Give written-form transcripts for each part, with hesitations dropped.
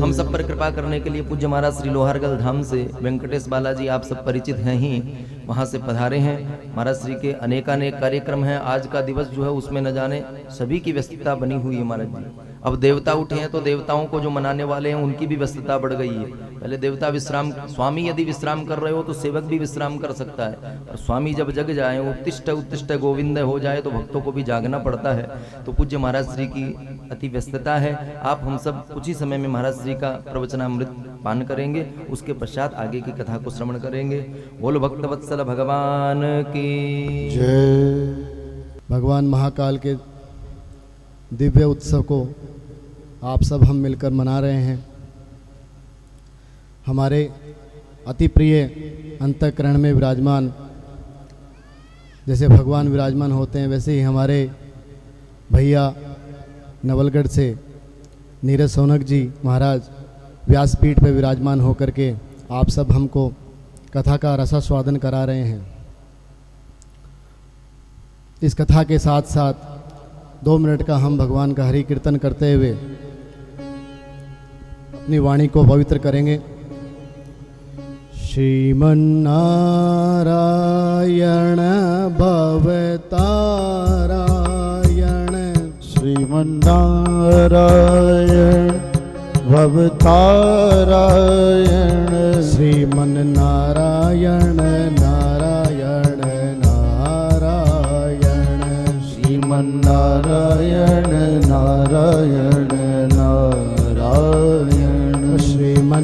हम सब पर कृपा करने के लिए पूज्य महाराज श्री लोहारगल धाम से वेंकटेश बालाजी आप सब परिचित हैं ही, वहां से पधारे हैं। महाराज श्री के अनेकानेक कार्यक्रम हैं। आज का दिवस जो है उसमें न जाने सभी की व्यस्तता बनी हुई है महाराज जी। अब देवता उठे हैं तो देवताओं को जो मनाने वाले हैं उनकी भी व्यस्तता बढ़ गई है। पहले देवता विश्राम, स्वामी यदि विश्राम कर रहे हो तो सेवक भी विश्राम कर सकता है, और स्वामी जब जग जाए, उत्तिष्ठ उत्तिष्ठ गोविंद हो जाए तो भक्तों को भी जागना पड़ता है। तो पूज्य महाराज श्री की अति व्यस्तता है। आप हम सब कुछ ही समय में महाराज श्री का प्रवचनामृत पान करेंगे, उसके पश्चात आगे की कथा को श्रवण करेंगे। बोल भक्त वत्सल भगवान की जय। भगवान महाकाल के दिव्य उत्सव को आप सब हम मिलकर मना रहे हैं। हमारे अति प्रिय अंतःकरण में विराजमान, जैसे भगवान विराजमान होते हैं वैसे ही हमारे भैया नवलगढ़ से नीरज सोनक जी महाराज व्यासपीठ पर विराजमान होकर के आप सब हमको कथा का रसास्वादन करा रहे हैं। इस कथा के साथ साथ 2 मिनट का हम भगवान का हरि कीर्तन करते हुए अपनी वाणी को पवित्र करेंगे। श्रीमन्नारायण भवतारायण, श्रीमन्नारायण भवतारायण, श्रीमन्नारायण नारायण नारायण, श्रीमन्नारायण नारायण नारायण, श्रीमन्नारायण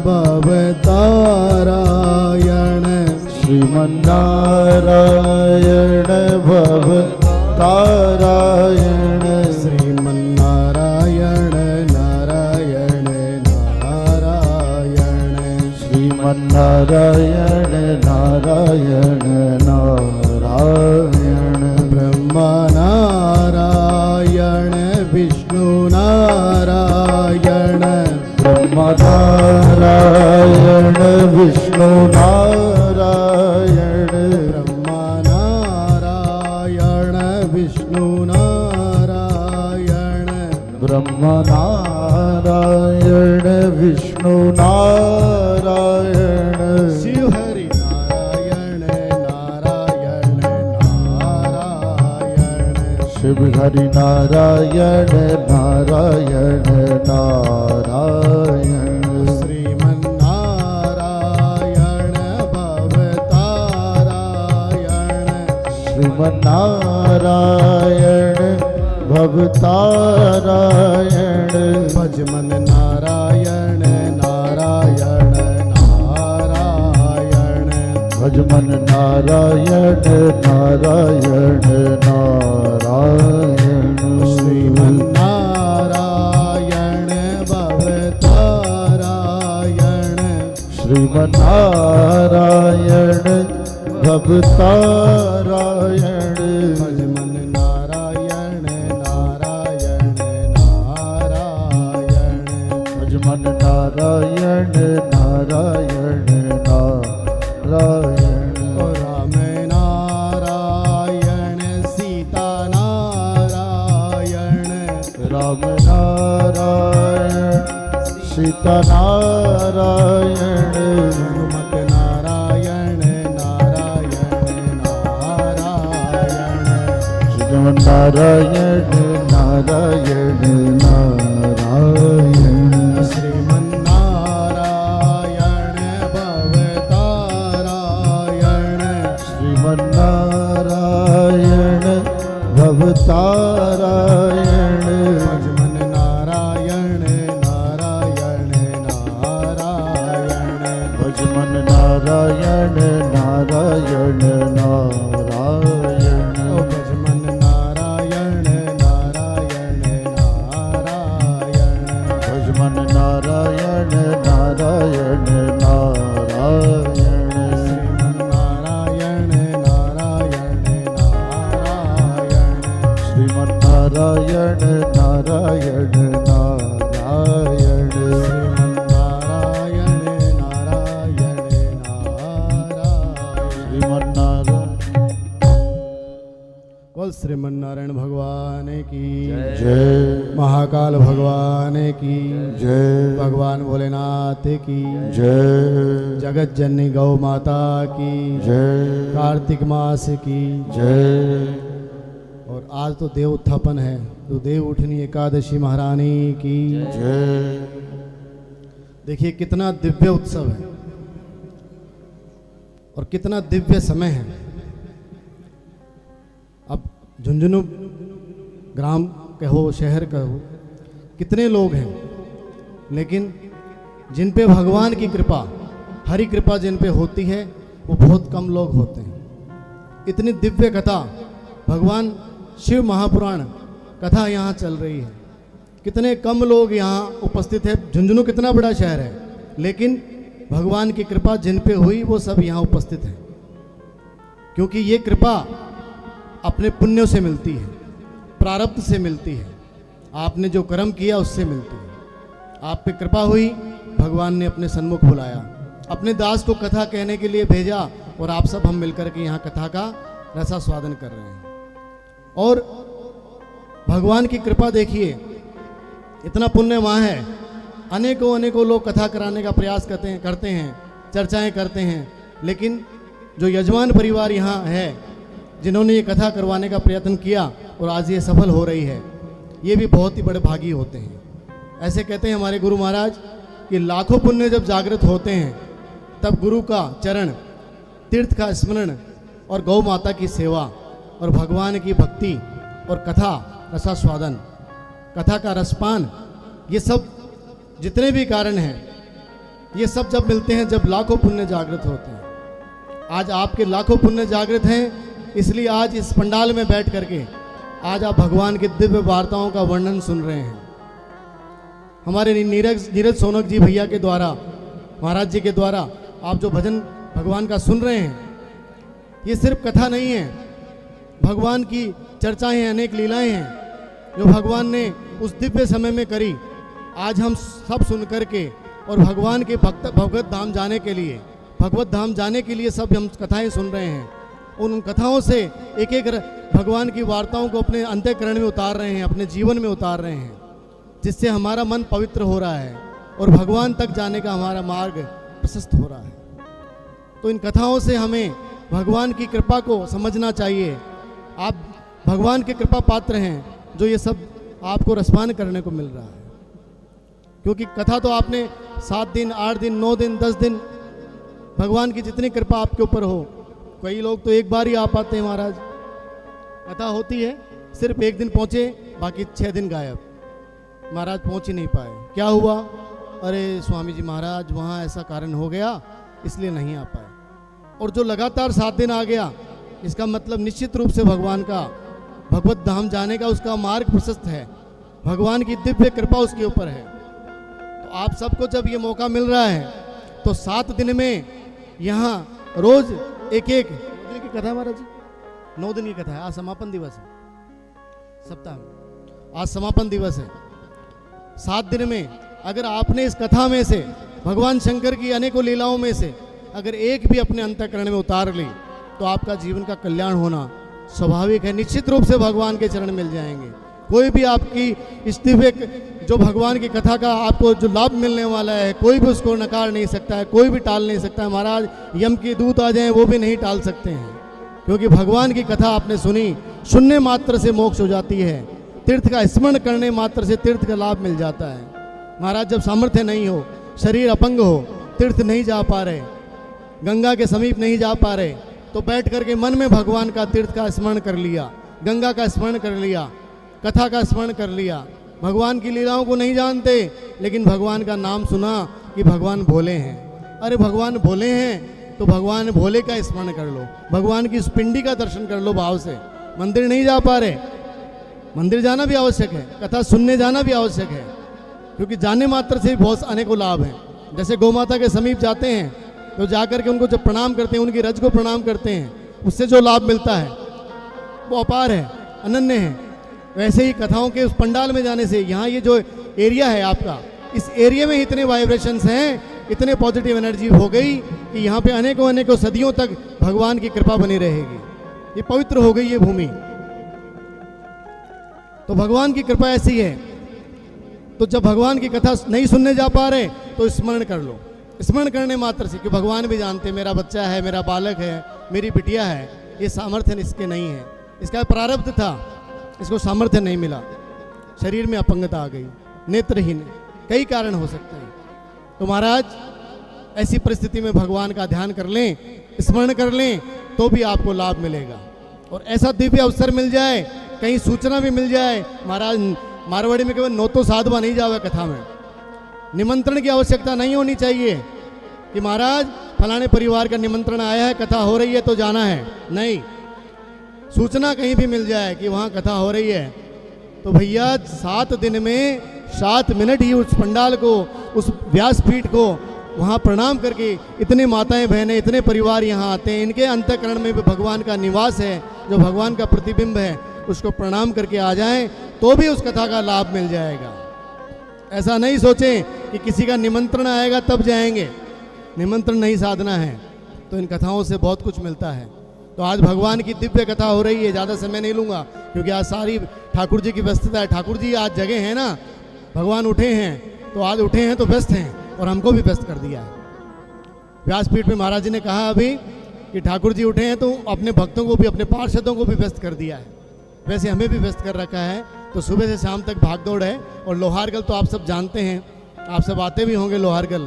भवतारायण, श्रीमन्नारायण भवतारायण, श्रीमन्नारायण नारायण नारायण, श्रीमन्नारायण नारायण नारायण, ब्रह्मनारायण विष्णु नारायण, ब्रह्मनारायण विष्णु नारायण, ब्रह्मनारायण विष्णु नारायण, ब्रह्मनारायण विष्णु नारायण, शिव हरि नारायण नारायण नारायण, शिव हरि नारायण नारायण नारायण, श्रीमन्नारायण भवतारायण, श्रीमन्नारायण भवतारायण, भजमन नारायण नारायण नारायण, भजमन नारायण नारायण नारायण, श्रीमन्नारायण भवतारायण, श्रीमन्नारायण भवतारायण, भजमन नारायण नारायण नारायण, भजमन नारायण नारायण नारायण, राम नारायण सीता नारायण, राम नारायण सीता नारायण, हनुमत नारायण नारायण नारायण, नारायण नारायण नारायण, श्रीमन्नारायण भवतारायण, श्रीमन्नारायण भवतारायण, भजमन नारायण नारायण नारायण, भजमन नारायण नारायण नारायण, भजमन नारायण नारायण नारायण, भजमन नारायण नारायण नारायण, श्रीमन्नारायण नारायण नारायण, श्रीमन्नारायण नारायण नारायण, श्रीमन्नारायण नारायण नारायण, श्रीमन्नारायण। बोल श्रीमन्नारायण भगवान की जय महाकाल भगवान की जय भगवान भोलेनाथ की जय जगत जननी गौ माता की जय कार्तिक मास की जय और आज तो देव उत्थापन है, तो देव उठनी एकादशी महारानी की जय देखिए कितना दिव्य उत्सव है और कितना दिव्य समय है। अब झुंझुनू ग्राम कहो शहर कहो कितने लोग हैं, लेकिन जिन पे भगवान की कृपा हरि कृपा जिन पे होती है वो बहुत कम लोग होते हैं। इतनी दिव्य कथा भगवान शिव महापुराण कथा यहाँ चल रही है, कितने कम लोग यहाँ उपस्थित है। झुंझुनू कितना बड़ा शहर है, लेकिन भगवान की कृपा जिन पे हुई वो सब यहाँ उपस्थित हैं, क्योंकि ये कृपा अपने पुण्यों से मिलती है, प्रारब्ध से मिलती है, आपने जो कर्म किया उससे मिलती है। आप पे कृपा हुई, भगवान ने अपने सन्मुख बुलाया, अपने दास को कथा कहने के लिए भेजा और आप सब हम मिलकर के यहाँ कथा का रसास्वादन कर रहे हैं। और भगवान की कृपा देखिए, इतना पुण्य वहाँ है, अनेकों अनेकों लोग कथा कराने का प्रयास करते हैं, चर्चाएं करते हैं, लेकिन जो यजमान परिवार यहाँ है जिन्होंने ये कथा करवाने का प्रयत्न किया और आज ये सफल हो रही है, ये भी बहुत ही बड़े भागी होते हैं। ऐसे कहते हैं हमारे गुरु महाराज कि लाखों पुण्य जब जागृत होते हैं तब गुरु का चरण, तीर्थ का स्मरण और गौ माता की सेवा और भगवान की भक्ति और कथा रसास्वादन, कथा का रसपान, ये सब जितने भी कारण हैं, ये सब जब मिलते हैं जब लाखों पुण्य जागृत होते हैं। आज आपके लाखों पुण्य जागृत हैं, इसलिए आज इस पंडाल में बैठ करके आज आप भगवान की दिव्य वार्ताओं का वर्णन सुन रहे हैं। हमारे नीरज सोनक जी भैया के द्वारा, महाराज जी के द्वारा आप जो भजन भगवान का सुन रहे हैं, ये सिर्फ कथा नहीं है, भगवान की चर्चाएं, अनेक लीलाएं हैं जो भगवान ने उस दिव्य समय में करी। आज हम सब सुन करके और भगवान के भगवत धाम जाने के लिए सब हम कथाएं सुन रहे हैं। उन कथाओं से एक एक भगवान की वार्ताओं को अपने अंतःकरण में उतार रहे हैं, अपने जीवन में उतार रहे हैं, जिससे हमारा मन पवित्र हो रहा है और भगवान तक जाने का हमारा मार्ग प्रशस्त हो रहा है। तो इन कथाओं से हमें भगवान की कृपा को समझना चाहिए। आप भगवान के कृपा पात्र हैं जो ये सब आपको रसपान करने को मिल रहा है, क्योंकि कथा तो आपने 7 दिन 8 दिन 9 दिन 10 दिन, भगवान की जितनी कृपा आपके ऊपर हो। कई लोग तो एक बार ही आ पाते हैं महाराज, कथा होती है सिर्फ एक दिन पहुँचे, बाकी 6 दिन गायब, महाराज पहुँच ही नहीं पाए। क्या हुआ? अरे स्वामी जी महाराज वहाँ ऐसा कारण हो गया इसलिए नहीं आ पाए। और जो लगातार 7 दिन आ गया, इसका मतलब निश्चित रूप से भगवान का भगवत धाम जाने का उसका मार्ग प्रशस्त है, भगवान की दिव्य कृपा उसके ऊपर है। तो आप सबको जब ये मौका मिल रहा है तो 7 दिन में यहाँ रोज एक 9 दिन की कथा है महाराज जी, 9 दिन की कथा है। आज समापन दिवस है, सप्ताह में आज समापन दिवस है। 7 दिन में अगर आपने इस कथा में से भगवान शंकर की अनेकों लीलाओं में से अगर एक भी अपने अंतःकरण में उतार ली तो आपका जीवन का कल्याण होना स्वाभाविक है। निश्चित रूप से भगवान के चरण मिल जाएंगे। कोई भी आपकी इस दिव्य जो भगवान की कथा का आपको जो लाभ मिलने वाला है, कोई भी उसको नकार नहीं सकता है, कोई भी टाल नहीं सकता है। महाराज यम के दूत आ जाएं वो भी नहीं टाल सकते हैं, क्योंकि भगवान की कथा आपने सुनी, सुनने मात्र से मोक्ष हो जाती है, तीर्थ का स्मरण करने मात्र से तीर्थ का लाभ मिल जाता है। महाराज जब सामर्थ्य नहीं हो, शरीर अपंग हो, तीर्थ नहीं जा पा रहे, गंगा के समीप नहीं जा पा रहे, तो बैठ करके मन में भगवान का तीर्थ का स्मरण कर लिया, गंगा का स्मरण कर लिया, कथा का स्मरण कर लिया। भगवान की लीलाओं को नहीं जानते, लेकिन भगवान का नाम सुना कि भगवान भोले हैं। अरे भगवान भोले हैं तो भगवान भोले का स्मरण कर लो, भगवान की उस पिंडी का दर्शन कर लो भाव से। मंदिर नहीं जा पा रहे, मंदिर जाना भी आवश्यक है, कथा सुनने जाना भी आवश्यक है, क्योंकि जाने मात्र से भी बहुत अनेकों लाभ हैं। जैसे गौ माता के समीप जाते हैं तो जाकर के उनको जब प्रणाम करते हैं, उनकी रज को प्रणाम करते हैं, उससे जो लाभ मिलता है वो अपार है, अनन्य है। वैसे ही कथाओं के उस पंडाल में जाने से, यहाँ ये जो एरिया है आपका, इस एरिया में इतने वाइब्रेशंस हैं, इतने पॉजिटिव एनर्जी हो गई कि यहाँ पे अनेकों अनेकों सदियों तक भगवान की कृपा बनी रहेगी। ये पवित्र हो गई ये भूमि। तो भगवान की कृपा ऐसी है। तो जब भगवान की कथा नहीं सुनने जा पा रहे तो स्मरण कर लो। स्मरण करने मात्र से, कि भगवान भी जानते मेरा बच्चा है, मेरा बालक है, मेरी बिटिया है, ये सामर्थ्य इसके नहीं है, इसका प्रारब्ध था, इसको सामर्थ्य नहीं मिला, शरीर में अपंगता आ गई, नेत्रहीन, कई कारण हो सकते हैं। तो महाराज ऐसी परिस्थिति में भगवान का ध्यान कर लें, स्मरण कर लें, तो भी आपको लाभ मिलेगा। और ऐसा दिव्य अवसर मिल जाए, कहीं सूचना भी मिल जाए, महाराज मारवाड़ी में केवल नोतो साधवा नहीं जावे कथा में, निमंत्रण की आवश्यकता नहीं होनी चाहिए कि महाराज फलाने परिवार का निमंत्रण आया है, कथा हो रही है तो जाना है, नहीं, सूचना कहीं भी मिल जाए कि वहाँ कथा हो रही है, तो भैया 7 दिन में 7 मिनट ही उस पंडाल को, उस व्यासपीठ को वहाँ प्रणाम करके, इतने माताएं बहनें, इतने परिवार यहाँ आते हैं, इनके अंतःकरण में भी भगवान का निवास है, जो भगवान का प्रतिबिंब है, उसको प्रणाम करके आ जाएं तो भी उस कथा का लाभ मिल जाएगा। ऐसा नहीं सोचें कि किसी का निमंत्रण आएगा तब जाएंगे, निमंत्रण नहीं साधना है तो इन कथाओं से बहुत कुछ मिलता है। तो आज भगवान की दिव्य कथा हो रही है, ज़्यादा समय नहीं लूँगा क्योंकि आज सारी ठाकुर जी की व्यस्तता है। ठाकुर जी आज जगह है ना, भगवान उठे हैं, तो आज उठे हैं तो व्यस्त हैं, और हमको भी व्यस्त कर दिया है। व्यासपीठ में महाराज जी ने कहा अभी कि ठाकुर जी उठे हैं तो अपने भक्तों को भी, अपने पार्षदों को भी व्यस्त कर दिया है, वैसे हमें भी व्यस्त कर रखा है। तो सुबह से शाम तक भागदौड़ है। और लोहारगल तो आप सब जानते हैं, आप सब आते भी होंगे लोहारगल,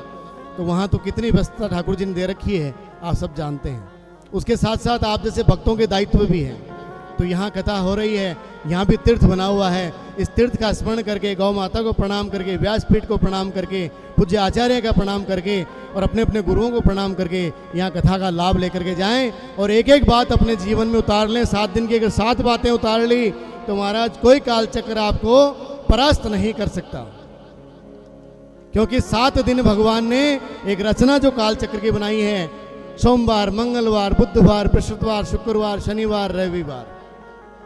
तो वहाँ तो कितनी व्यस्तता ठाकुर जी ने दे रखी है, आप सब जानते हैं। उसके साथ साथ आप जैसे भक्तों के दायित्व भी हैं। तो यहाँ कथा हो रही है, यहाँ भी तीर्थ बना हुआ है, इस तीर्थ का स्मरण करके, गौ माता को प्रणाम करके, व्यासपीठ को प्रणाम करके, पूज्य आचार्य का प्रणाम करके, और अपने अपने गुरुओं को प्रणाम करके यहाँ कथा का लाभ लेकर के जाएं, और एक एक बात अपने जीवन में उतार लें। 7 दिन की अगर 7 बातें उतार ली तो महाराज कोई कालचक्र आपको परास्त नहीं कर सकता, क्योंकि 7 दिन भगवान ने एक रचना जो कालचक्र की बनाई है, सोमवार, मंगलवार, बुधवार, बृहस्पतिवार, शुक्रवार, शनिवार, रविवार,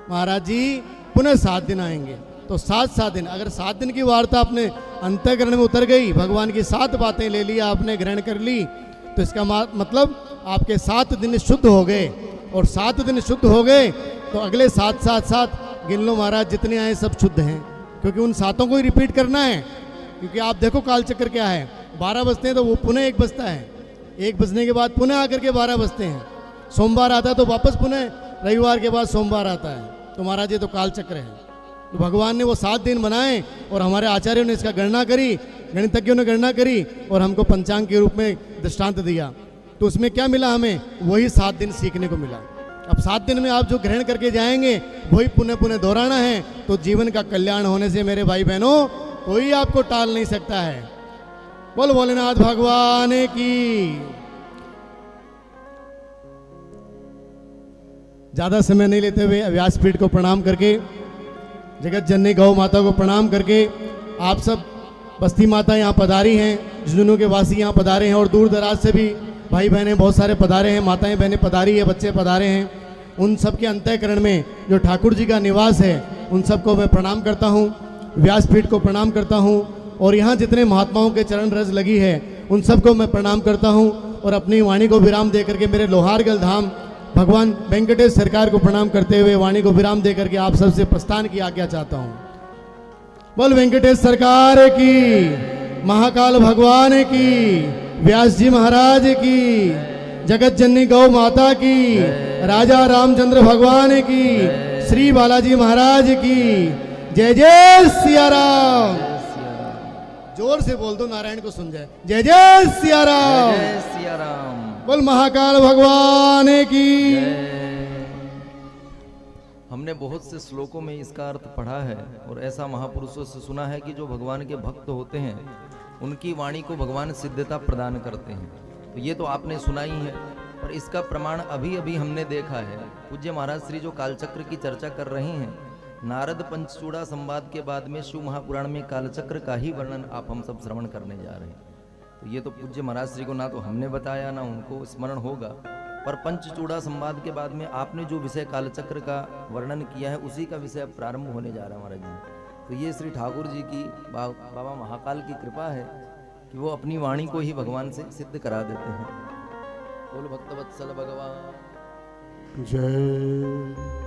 महाराज जी पुनः 7 दिन आएंगे। तो 7 दिन, अगर 7 दिन की वार्ता अपने अंतःकरण में उतर गई, भगवान की 7 बातें ले ली, आपने ग्रहण कर ली, तो इसका मतलब आपके 7 दिन शुद्ध हो गए। और 7 दिन शुद्ध हो गए तो अगले 7 गिन लो महाराज, जितने आए सब शुद्ध हैं, क्योंकि उन 7 को ही रिपीट करना है। क्योंकि आप देखो कालचक्र क्या है, 12 बजते हैं तो वो पुनः 1 बजता है, 1 बजने के बाद पुनः आकर के 12 बजते हैं, सोमवार आता है तो वापस पुनः रविवार के बाद सोमवार आता है। तो महाराज ये तो कालचक्र है। तो भगवान ने वो 7 दिन बनाए, और हमारे आचार्यों ने इसका गणना करी, गणितज्ञों ने गणना करी, और हमको पंचांग के रूप में दृष्टांत दिया। तो उसमें क्या मिला हमें, वही 7 दिन सीखने को मिला। अब 7 दिन में आप जो ग्रहण करके जाएंगे वही पुनः पुनः दोहराना है, तो जीवन का कल्याण होने से मेरे भाई बहनों कोई आपको टाल नहीं सकता है। बोल भोलेनाथ भगवान की। ज्यादा समय नहीं लेते हुए व्यासपीठ को प्रणाम करके, जगत जननी गौ माता को प्रणाम करके, आप सब बस्ती माता यहाँ पधारी हैं, झुंझुनू के वासी यहाँ पधारे हैं, और दूर दराज से भी भाई बहनें बहुत सारे पधारे हैं, माताएं बहनें पधारी है, बच्चे पधारे हैं। उन सब के अंतःकरण में जो ठाकुर जी का निवास है, उन सबको मैं प्रणाम करता हूँ, व्यासपीठ को प्रणाम करता हूँ, और यहाँ जितने महात्माओं के चरण रज लगी है उन सबको मैं प्रणाम करता हूँ। और अपनी वाणी को विराम दे करके मेरे लोहारगल धाम भगवान वेंकटेश सरकार को प्रणाम करते हुए वाणी को विराम दे करके आप सबसे प्रस्थान की आज्ञा चाहता हूँ। बोल वेंकटेश सरकार की, महाकाल भगवान की, व्यास जी महाराज की, जगत जननी गौ माता की, राजा रामचंद्र भगवान की, श्री बालाजी महाराज की। जय जय सिया राम। जोर से बोल दो, नारायण को सुन जाए। जय जय सिया राम। जय सिया राम। बोल महाकाल भगवान की। हमने बहुत से श्लोकों में इसका अर्थ पढ़ा है, और ऐसा महापुरुषों से सुना है कि जो भगवान के भक्त होते हैं उनकी वाणी को भगवान सिद्धता प्रदान करते हैं। तो ये तो आपने सुना ही है, और इसका प्रमाण अभी अभी हमने देखा है। पूज्य महाराज श्री जो कालचक्र की चर्चा कर रहे हैं, नारद पंचचूड़ा संवाद के बाद में शिव महापुराण में कालचक्र का ही वर्णन आप हम सब श्रवण करने जा रहे हैं। तो ये तो पूज्य महाराज श्री को ना तो हमने बताया ना उनको स्मरण होगा, पर पंचचूड़ा संवाद के बाद में आपने जो विषय कालचक्र का वर्णन किया है उसी का विषय अब प्रारंभ होने जा रहा है महाराज जी। तो ये श्री ठाकुर जी की बाबा महाकाल की कृपा है कि वो अपनी वाणी को ही भगवान से सिद्ध करा देते हैं। बोलो भक्त वत्सल भगवान। जय